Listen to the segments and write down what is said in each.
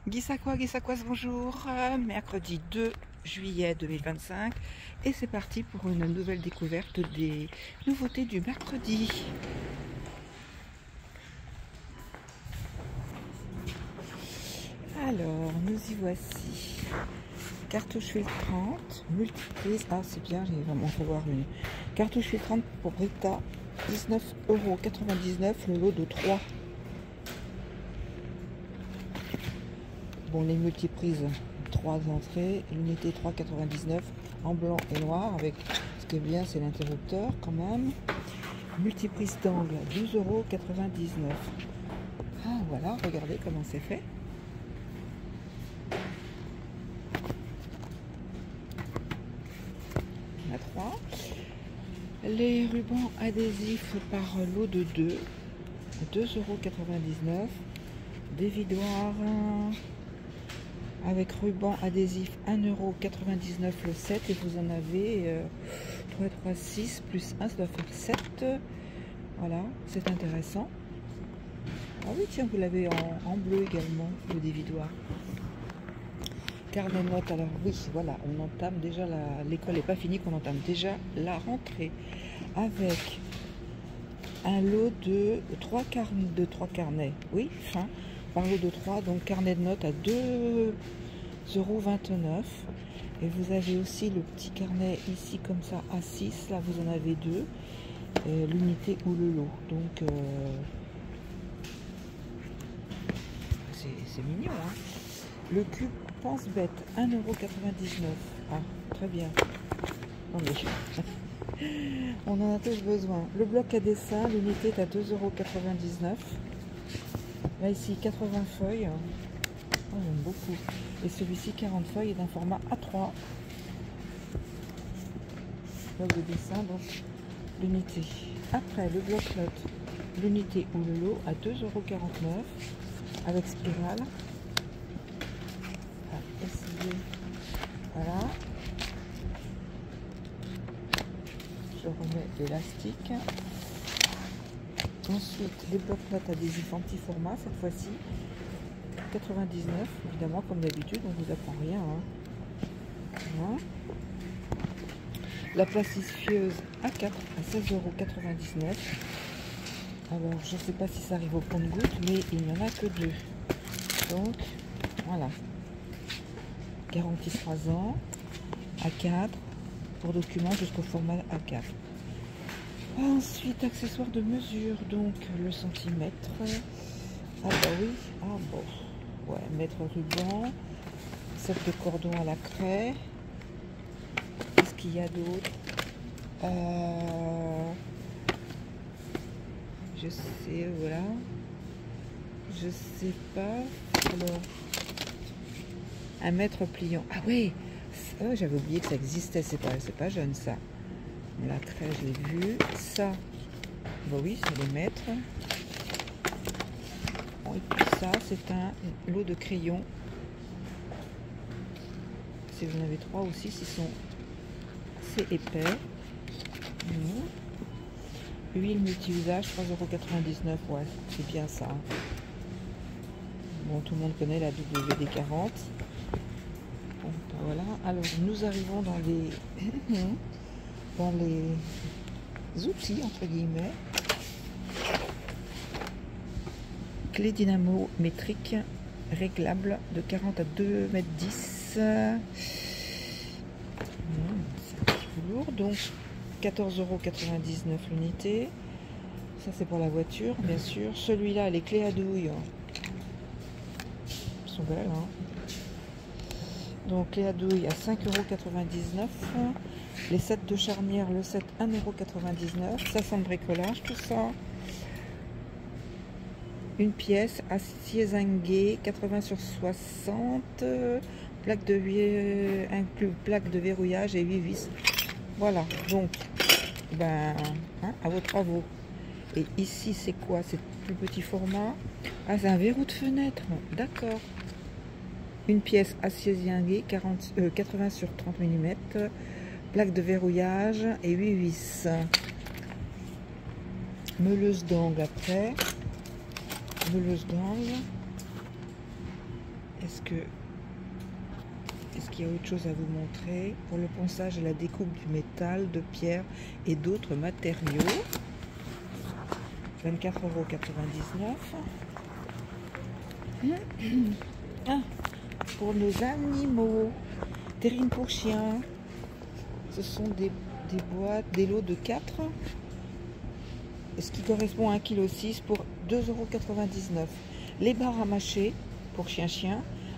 Guissacoise, bonjour. Mercredi 2 juillet 2025 et c'est parti pour une nouvelle découverte des nouveautés du mercredi. Alors, nous y voici. Cartouche filtrante, multiprise. Ah, c'est bien, j'ai vraiment fait voir une. Cartouche filtrante pour Brita, 19,99 €, le lot de 3. Bon, les multiprises, 3 entrées, l'unité 3,99 en blanc et noir. Avec ce qui est bien, c'est l'interrupteur quand même. Multiprise d'angle, 12,99 €. Ah, voilà, regardez comment c'est fait. On a 3. Les rubans adhésifs par lot de 2, 2,99 €. Dévidoir avec ruban adhésif, 1,99 € le 7, et vous en avez 3, 3, 6 plus 1, ça doit faire 7. Voilà, c'est intéressant. Ah oui, tiens, vous l'avez en bleu également, le dévidoir. Carnet de notes, alors oui, voilà, on entame déjà, l'école n'est pas finie, qu'on entame déjà la rentrée. Avec un lot de 3 carnets, oui, fin, par lot de 3, donc carnet de notes à 2,29 €. Et vous avez aussi le petit carnet ici comme ça à 6, là vous en avez 2, l'unité ou le lot. Donc c'est mignon, hein. Le cube pense bête, 1,99 €. Ah, très bien. Attendez. On en a tous besoin. Le bloc à dessin, l'unité est à 2,99 €. Là ici 80 feuilles. Oh, j'aime beaucoup. Et celui-ci 40 feuilles et d'un format A3. Bloc de dessin, donc l'unité. Après le bloc-notes, l'unité ou le lot à 2,49 € avec spirale. Essayer. Voilà. Je remets l'élastique. Ensuite, les blocs-notes adhésifs anti-format, cette fois-ci, 99, évidemment, comme d'habitude, on ne vous apprend rien. Hein. Voilà. La plastifieuse A4 à 16,99 €. Alors, je ne sais pas si ça arrive au compte-gouttes, mais il n'y en a que 2. Donc, voilà. Garantie 3 ans, A4, pour documents jusqu'au format A4. Ensuite, accessoires de mesure, donc le centimètre. Ah bah oui, ah bon, ouais, mètre ruban, set de cordon à la craie. Qu'est-ce qu'il y a d'autre? Je sais, voilà. Je sais pas. Alors, un mètre pliant. Ah oui, oh, j'avais oublié que ça existait, c'est pas jeune ça. La craie, je l'ai vu. Ça, bah oui, c'est les mètres. Bon, et puis ça, c'est un lot de crayons. Si vous en avez 3 ou 6, ils sont assez épais. Huile multi-usage, 3,99 €. Ouais, c'est bien ça. Bon, tout le monde connaît la WD-40. Bon, ben voilà. Alors, nous arrivons dans les outils, entre guillemets. Clé dynamométrique réglable de 40 à 2,10 m. C'est un petit peu lourd, donc 14,99 € l'unité. Ça, c'est pour la voiture, bien sûr. Celui-là, les clés à douille sont belles, hein. Donc, clés à douille à 5,99 €. Les sets de charnière, le set 1,99 €. Ça sent le bricolage, tout ça. Une pièce, acier zingué, 80/60, plaque inclus plaque de verrouillage et 8 vis. Voilà, donc, ben, hein, à vos travaux. Et ici, c'est quoi? C'est plus petit format. Ah, c'est un verrou de fenêtre, d'accord. Une pièce acier zingué, 80/30 mm, plaque de verrouillage et 8 vis. Meuleuse d'angle après. Meuleuse d'angle. Est-ce qu'il y a autre chose à vous montrer? Pour le ponçage et la découpe du métal, de pierre et d'autres matériaux. 24,99 €. Ah, pour nos animaux. Terrine pour chiens. Ce sont des boîtes, des lots de 4. Ce qui correspond à 1,6 kg pour 2,99 €. Les barres à mâcher pour chien,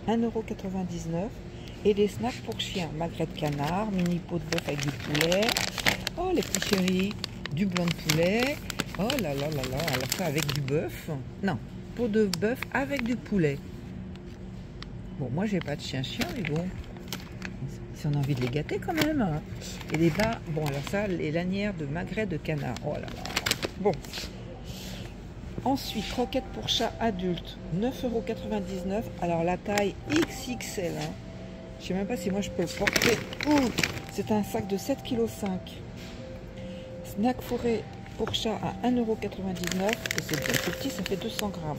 1,99 €. Et des snacks pour chiens, magret de canard, mini pot de bœuf avec du poulet. Oh, les petits chéris, du blanc de poulet. Oh là là là là, alors ça avec du bœuf. Non, pot de bœuf avec du poulet. Bon, moi j'ai pas de chien, mais bon, si on a envie de les gâter quand même. Et des bas, bon alors ça, les lanières de magret de canard. Oh là là. Bon. Ensuite, croquettes pour chat adulte, 9,99 €. Alors la taille XXL. Hein. Je sais même pas si moi je peux le porter. C'est un sac de 7,5 kg. Snack forêt pour chat à 1,99 €. Et c'est bien tout petit, ça fait 200 grammes.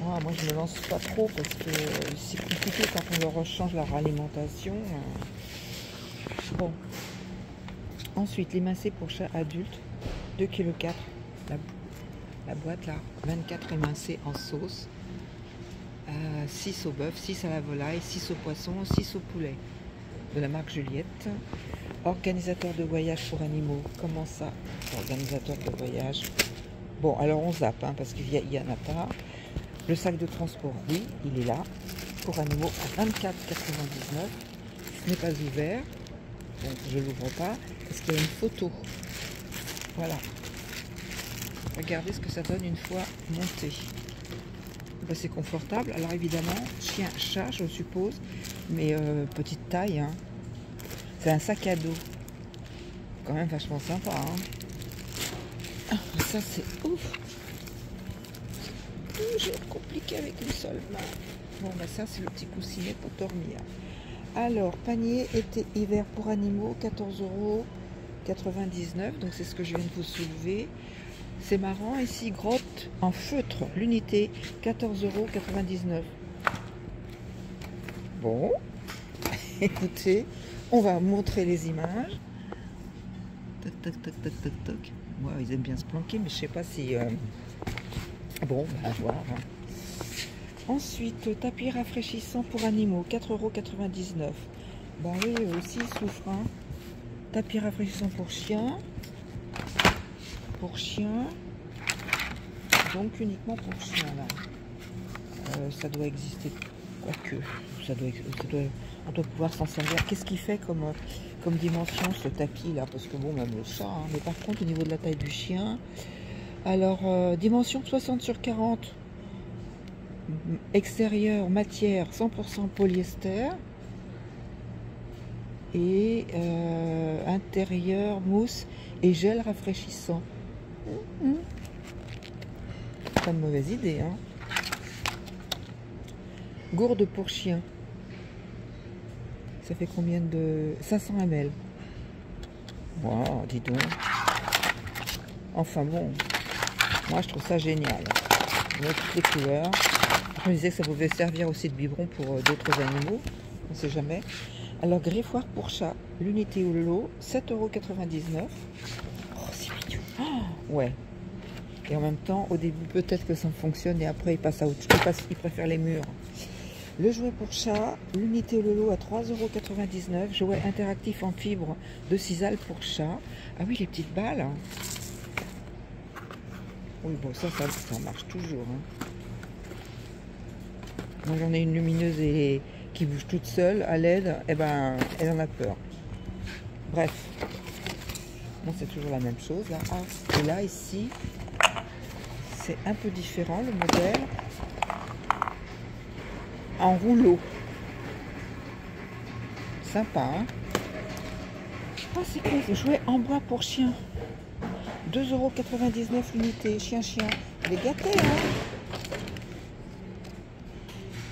Ah, moi je me lance pas trop parce que c'est compliqué quand on leur change leur alimentation. Bon. Ensuite, l'émincé pour chat adulte, 2,4 kg. La boîte là, 24 émincés en sauce. 6 au bœuf, 6 à la volaille, 6 au poisson, 6 au poulet. De la marque Juliette. Organisateur de voyage pour animaux. Comment ça? Organisateur de voyage. Bon, alors on zappe, hein, parce qu'il y en a pas. Le sac de transport, oui, il est là. Pour animaux à 24,99 €. Ce n'est pas ouvert. Donc je ne l'ouvre pas. Parce qu'il y a une photo. Voilà. Regardez ce que ça donne une fois monté. Ben, c'est confortable. Alors évidemment, chien, chat, je suppose. Mais petite taille. Hein. C'est un sac à dos. Quand même vachement sympa. Hein. Ah, ça c'est ouf. J'ai compliqué avec une seule main. Bon, ben ça c'est le petit coussinet pour dormir. Alors, panier été-hiver pour animaux, 14,99 €. Donc c'est ce que je viens de vous soulever. C'est marrant, ici, grotte en feutre, l'unité, 14,99 €. Bon, écoutez, on va montrer les images. Toc, toc, toc, toc, toc, toc. Ouais, ils aiment bien se planquer, mais je sais pas si... Bon, à voir. Hein. Ensuite, tapis rafraîchissant pour animaux, 4,99 €. Bah oui, eux aussi ils souffrent. Hein. Tapis rafraîchissant pour chiens. Pour chiens. Donc uniquement pour chiens là. Ça doit exister. Quoique. On doit pouvoir s'en servir. Qu'est-ce qu'il fait comme dimension ce tapis là? Parce que bon, même le chat. Hein. Mais par contre, au niveau de la taille du chien. Alors, dimension 60 sur 40. Extérieur, matière 100% polyester. Et intérieur, mousse et gel rafraîchissant. Pas de mauvaise idée. Hein. Gourde pour chien. Ça fait combien de... 500 ml. Wow, dis donc. Enfin bon. Moi, je trouve ça génial. On a toutes les couleurs. Je me disais que ça pouvait servir aussi de biberon pour d'autres animaux. On ne sait jamais. Alors, griffoir pour chat. L'unité ou le lot, 7,99 €. Oh, c'est mignon. Oh, ouais. Et en même temps, au début, peut-être que ça fonctionne et après, il passe à autre chose. Il préfère les murs. Le jouet pour chat. L'unité ou le lot à 3,99 €. Jouet interactif en fibre de sisal pour chat. Ah oui, les petites balles. Oui, bon, ça marche toujours. Hein. Moi, j'en ai une lumineuse et qui bouge toute seule à l'aide. Eh ben, elle en a peur. Bref. Bon, c'est toujours la même chose. Là. Ah, et là, ici, c'est un peu différent, le modèle. En rouleau. Sympa, hein. Ah, c'est quoi ce jouet en bois pour chien? 2,99 € l'unité, chien. Il est gâté, hein.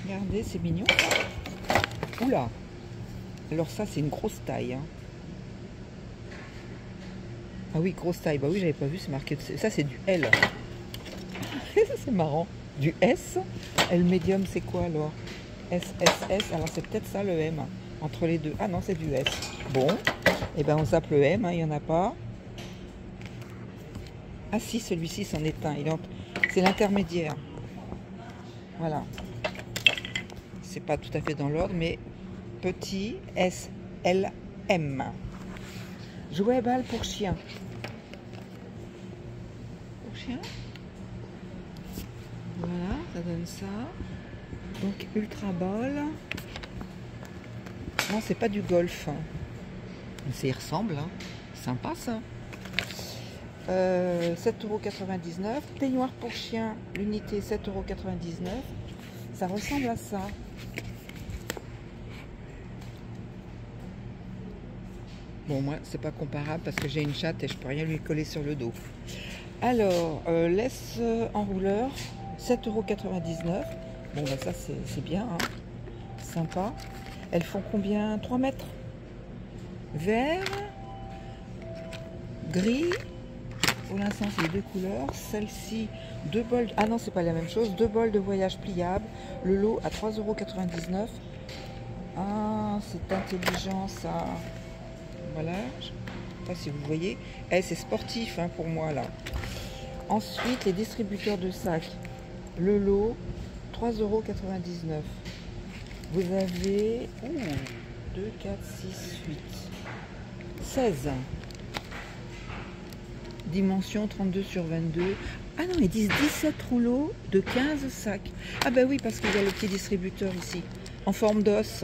Regardez, c'est mignon. Oula. Alors ça, c'est une grosse taille. Hein. Ah oui, grosse taille. Bah oui, j'avais pas vu, c'est marqué. Ça, c'est du L. C'est marrant. du S. Et le médium, c'est quoi alors? S, S, S. Alors c'est peut-être ça le M. Entre les deux. Ah non, c'est du S. Bon. Et ben on zappe le M, hein, il n'y en a pas. Ah si, celui-ci c'en est un. C'est l'intermédiaire. Voilà. C'est pas tout à fait dans l'ordre, mais petit S, L, M. Jouet balle pour chien. Pour chien. Voilà, ça donne ça. Donc Ultra Ball. Non, c'est pas du golf. Ça y ressemble, hein. Sympa ça. 7,99 €. Peignoir pour chien, l'unité 7,99 €. Ça ressemble à ça. Bon, moi, c'est pas comparable parce que j'ai une chatte et je peux rien lui coller sur le dos. Alors, laisse enrouleur, 7,99 €. Bon, ben ça, c'est bien, hein. Sympa. Elles font combien? 3 mètres. Vert, gris. Pour l'instant, c'est les deux couleurs. Celle-ci, 2 bols. Ah non, c'est pas la même chose. 2 bols de voyage pliables. Le lot à 3,99 €. Ah, c'est intelligent ça. Voilà. Je ne sais pas si vous voyez. Eh, c'est sportif hein, pour moi là. Ensuite, les distributeurs de sacs. Le lot, 3,99 €. Vous avez 2, 4, 6, 8, 16. Dimension 32 sur 22. Ah non, ils disent 17 rouleaux de 15 sacs. Ah ben oui, parce qu'il y a le petit distributeur ici, en forme d'os.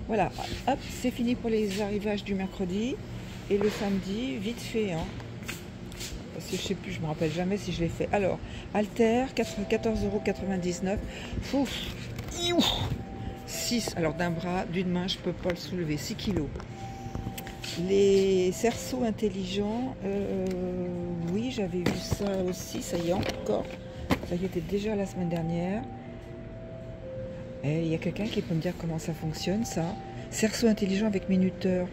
Voilà, hop, c'est fini pour les arrivages du mercredi. Et le samedi, vite fait. Hein. Parce que je sais plus, je me rappelle jamais si je l'ai fait. Alors, Alter, 14,99 €. Ouf, 6. Alors d'un bras, d'une main, je peux pas le soulever. 6 kilos. Les cerceaux intelligents, oui, j'avais vu ça aussi, ça y est encore. Ça y était déjà la semaine dernière. Et il y a quelqu'un qui peut me dire comment ça fonctionne, ça. Cerceau intelligent avec minuteur.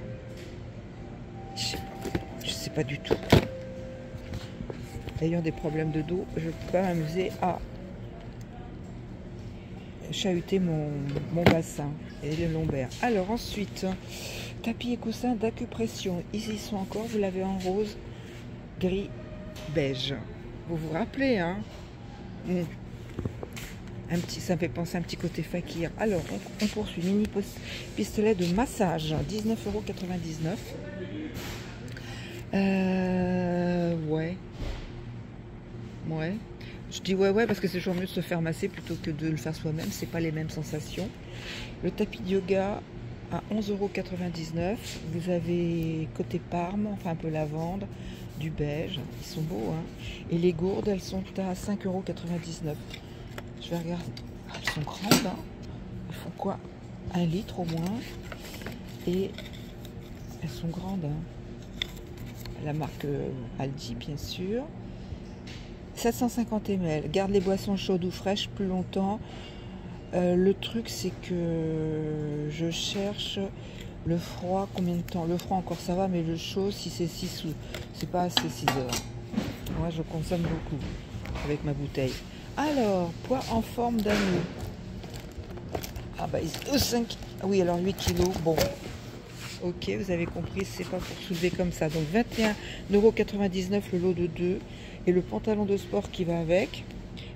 Je sais pas du tout. Ayant des problèmes de dos, je peux pas m'amuser à chahuter mon bassin et le lombaire. Alors ensuite, tapis et coussins d'acupression. Ici ils sont encore, vous l'avez en rose, gris, beige. Vous vous rappelez, hein? Ça me fait penser à un petit côté fakir. Alors, on poursuit. Mini pistolet de massage, 19,99 €. Ouais. Ouais. Je dis ouais parce que c'est toujours mieux de se faire masser plutôt que de le faire soi-même. C'est pas les mêmes sensations. Le tapis de yoga à 11,99 €. Vous avez côté Parme, enfin un peu lavande, du beige. Ils sont beaux, hein. Et les gourdes, elles sont à 5,99 €. Je vais regarder. Elles sont grandes, hein. Elles font quoi? 1 litre au moins. Et elles sont grandes, hein. La marque Aldi, bien sûr. 750 ml. Garde les boissons chaudes ou fraîches plus longtemps. Le truc, c'est que je cherche le froid. Combien de temps? Le froid, encore ça va, mais le chaud, si c'est 6 ou c'est pas assez 6 heures. Moi, je consomme beaucoup avec ma bouteille. Alors, poids en forme d'anneau. Ah bah, 5. Oui, alors 8 kilos. Bon. Ok, vous avez compris, c'est pas pour soulever comme ça. Donc 21,99 € le lot de 2. Et le pantalon de sport qui va avec,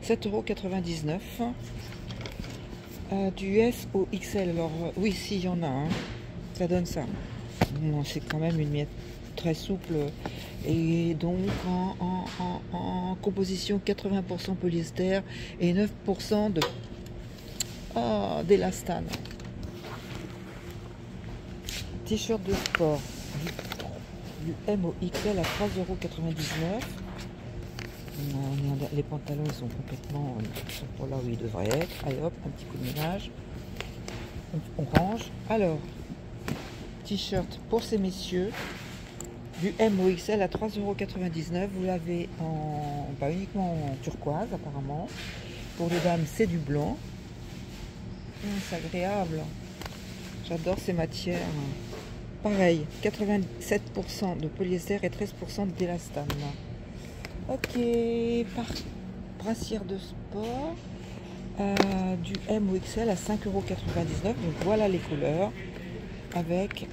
7,99 €. Du S au XL. Alors, oui, si, il y en a. Hein. Ça donne ça. Bon, c'est quand même une miette très souple. Et donc, en composition 80% polyester et 9% d'élastane. T-shirt de sport. Du M au XL à 3,99 €. Les pantalons ils sont complètement sont pas là où ils devraient être. Allez hop, un petit coup de ménage. On range. Alors, t-shirt pour ces messieurs. Du M au XL à 3,99 €. Vous l'avez pas uniquement en turquoise apparemment. Pour les dames, c'est du blanc. C'est agréable. J'adore ces matières. Pareil, 87% de polyester et 13% d'élastane. Ok, brassière de sport, du M ou XL à 5,99 €. Donc voilà les couleurs avec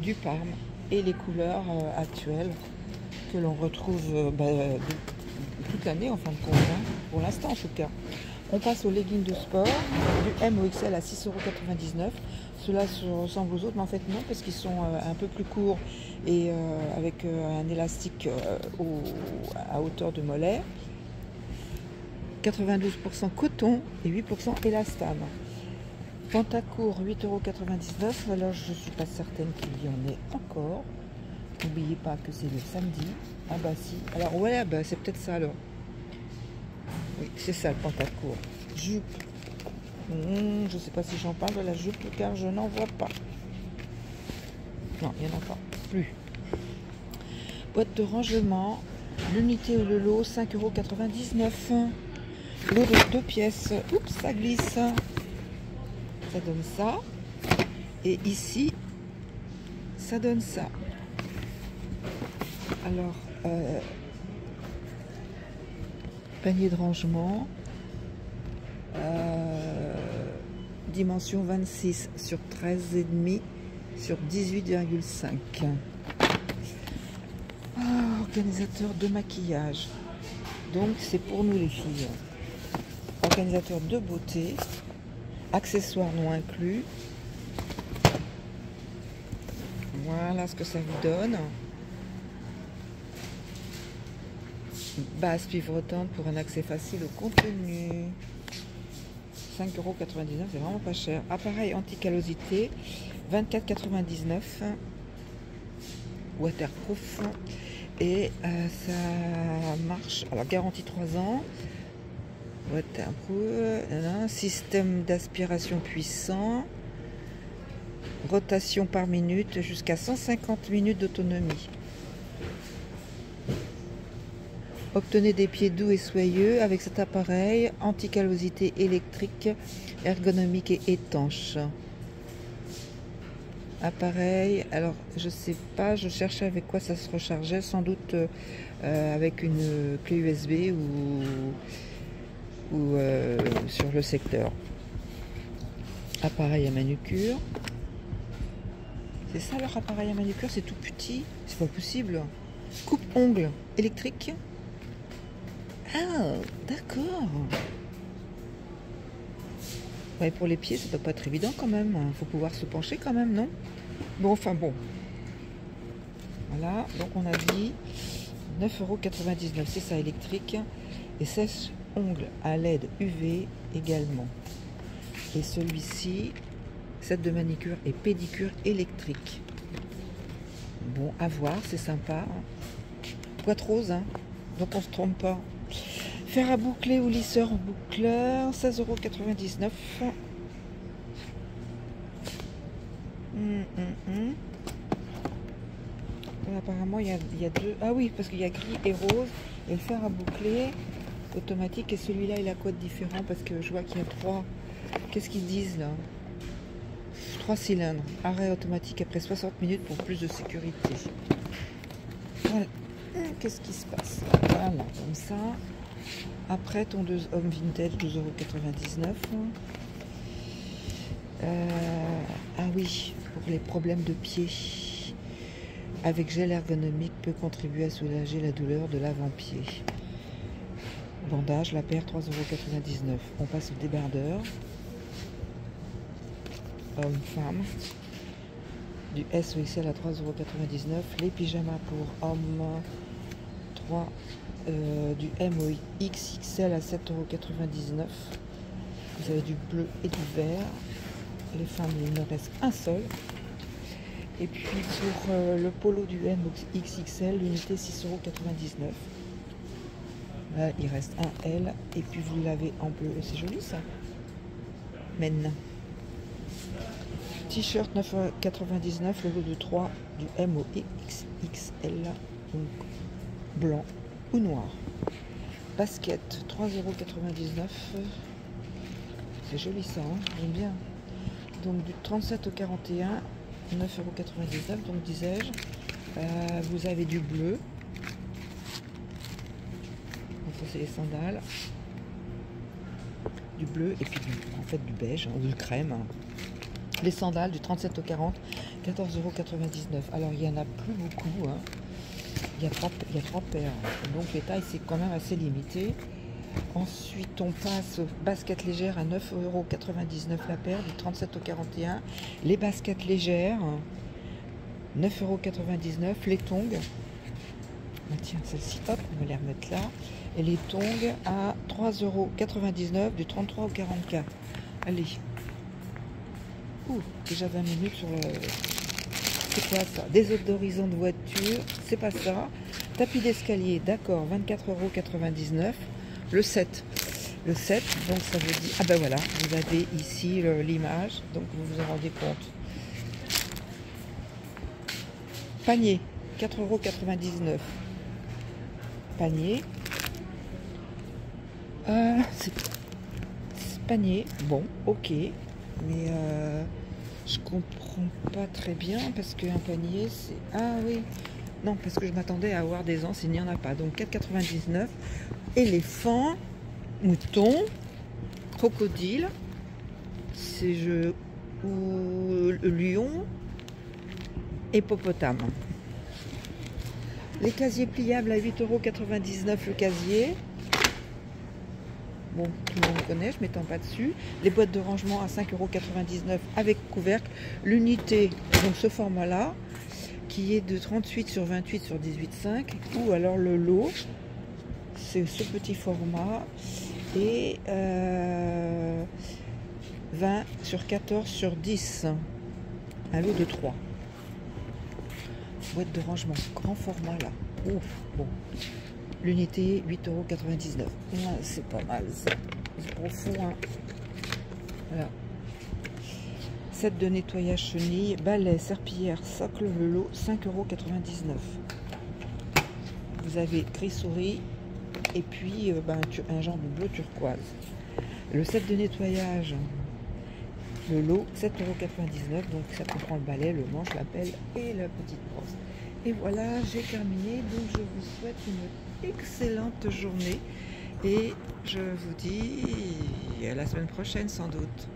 du Parme et les couleurs actuelles que l'on retrouve toute l'année en fin de compte, hein, pour l'instant en tout cas. On passe aux leggings de sport, du M ou XL à 6,99 €. Ceux-là se ressemblent aux autres, mais en fait non, parce qu'ils sont un peu plus courts et avec un élastique à hauteur de mollet. 92% coton et 8% élastane. Pantacourt 8,99 €. Alors je ne suis pas certaine qu'il y en ait encore. N'oubliez pas que c'est le samedi. Ah bah si. Alors ouais, bah, c'est peut-être ça alors. Oui, c'est ça le pantacourt. Jupe. Je ne sais pas si j'en parle de la jupe car je n'en vois pas. Non, il n'y en a pas. Plus. Boîte de rangement. L'unité ou le lot, 5,99 €. Lot de 2 pièces. Oups, ça glisse. Ça donne ça. Et ici, ça donne ça. Alors, panier de rangement. Dimension 26 sur 13,5 sur 18,5. Organisateur de maquillage. Donc c'est pour nous les filles. Organisateur de beauté. Accessoires non inclus. Voilà ce que ça vous donne. Base pivrotante pour un accès facile au contenu. 5,99 €, c'est vraiment pas cher. Appareil anti-callosité, 24,99 €. Waterproof. Et ça marche. Alors, garantie 3 ans. Waterproof. Système d'aspiration puissant. Rotation par minute jusqu'à 150 minutes d'autonomie. Obtenez des pieds doux et soyeux avec cet appareil anti-callosité électrique, ergonomique et étanche. Appareil, alors je sais pas, je cherchais avec quoi ça se rechargeait, sans doute avec une clé USB ou sur le secteur. Appareil à manucure. C'est ça leur appareil à manucure, c'est tout petit, c'est pas possible. Coupe-ongles électrique. Ah, d'accord. Ouais, pour les pieds, ça doit pas être évident quand même. Il faut pouvoir se pencher quand même, non? Bon, enfin bon. Voilà, donc on a dit 9,99 €, c'est ça, électrique. Et sèche-ongles à LED UV également. Et celui-ci, set de manicure et pédicure électrique. Bon, à voir, c'est sympa. Boîte rose, hein, donc on se trompe pas. Fer à boucler ou lisseur en boucleur, 16,99 €. Apparemment, il y a deux. Ah oui, parce qu'il y a gris et rose. Et le fer à boucler automatique. Et celui-là, il a quoi de différent? Parce que je vois qu'il y a 3. Qu'est-ce qu'ils disent là? 3 cylindres. Arrêt automatique après 60 minutes pour plus de sécurité. Voilà. Qu'est-ce qui se passe? Voilà, comme ça. Après, tondeuse homme vintage, 12,99 €. Ah oui, pour les problèmes de pied. Avec gel ergonomique peut contribuer à soulager la douleur de l'avant-pied. Bandage, la paire, 3,99 €. On passe au débardeur. Homme-femme. Du S ou XL à 3,99 €. Les pyjamas pour hommes, 3. Du M ou XXL à 7,99 €. Vous avez du bleu et du vert. Les femmes, il ne reste un seul. Et puis pour le polo du M ou XXL, l'unité 6,99 €. Là, il reste un L. Et puis vous l'avez en bleu. C'est joli ça. Men. T-shirt 9,99 €, le lot de 3 du M ou XXL. Donc blanc ou noir. Basket 3,99 €. C'est joli ça, hein, j'aime bien. Donc du 37 au 41, 9,99 €, donc disais-je. Vous avez du bleu. ça c'est les sandales. Du bleu et puis en fait du beige, hein, du crème. Hein. Les sandales du 37 au 40, 14,99 €. Alors il n'y en a plus beaucoup. Hein. Il y a trois paires. Donc les tailles c'est quand même assez limité. Ensuite on passe aux baskets légères à 9,99 € la paire du 37 au 41. Les baskets légères, 9,99 €. Les tongs. Ah, tiens, celle-ci, hop, on va les remettre là. Et les tongs à 3,99 € du 33 au 44. Allez. Ouh, déjà 20 minutes sur le... C'est quoi ça? Désodorisant de voiture, c'est pas ça. Tapis d'escalier, d'accord, 24,99 €. Le 7. Le 7, donc ça veut dire... Ah ben voilà, vous avez ici l'image, donc vous vous en rendez compte. Panier, 4,99 €. Panier. C'est panier, bon, ok, mais je comprends pas très bien parce qu'un panier c'est... Ah oui, non, parce que je m'attendais à avoir des anses, il n'y en a pas, donc 4,99 €. Éléphant, mouton, crocodile, c'est ou lion, hippopotame. Les casiers pliables à 8,99 € le casier. Bon, tout le monde connaît, je ne m'étends pas dessus. Les boîtes de rangement à 5,99 € avec couvercle. L'unité, donc ce format-là, qui est de 38 sur 28 sur 18,5. Ou alors le lot, c'est ce petit format. Et 20 sur 14 sur 10. Un lot de 3. Boîte de rangement, grand format là. Ouf, bon. L'unité 8,99 €. Ouais, c'est pas mal ça. C'est profond. Hein. Voilà. Set de nettoyage chenille, balai, serpillière, socle, le lot, 5,99 €. Vous avez gris souris et puis un genre de bleu turquoise. Le set de nettoyage, le lot, 7,99 €. Donc ça comprend le balai, le manche, la pelle et la petite brosse. Et voilà, j'ai terminé. Donc je vous souhaite une excellente journée. Et je vous dis à la semaine prochaine sans doute.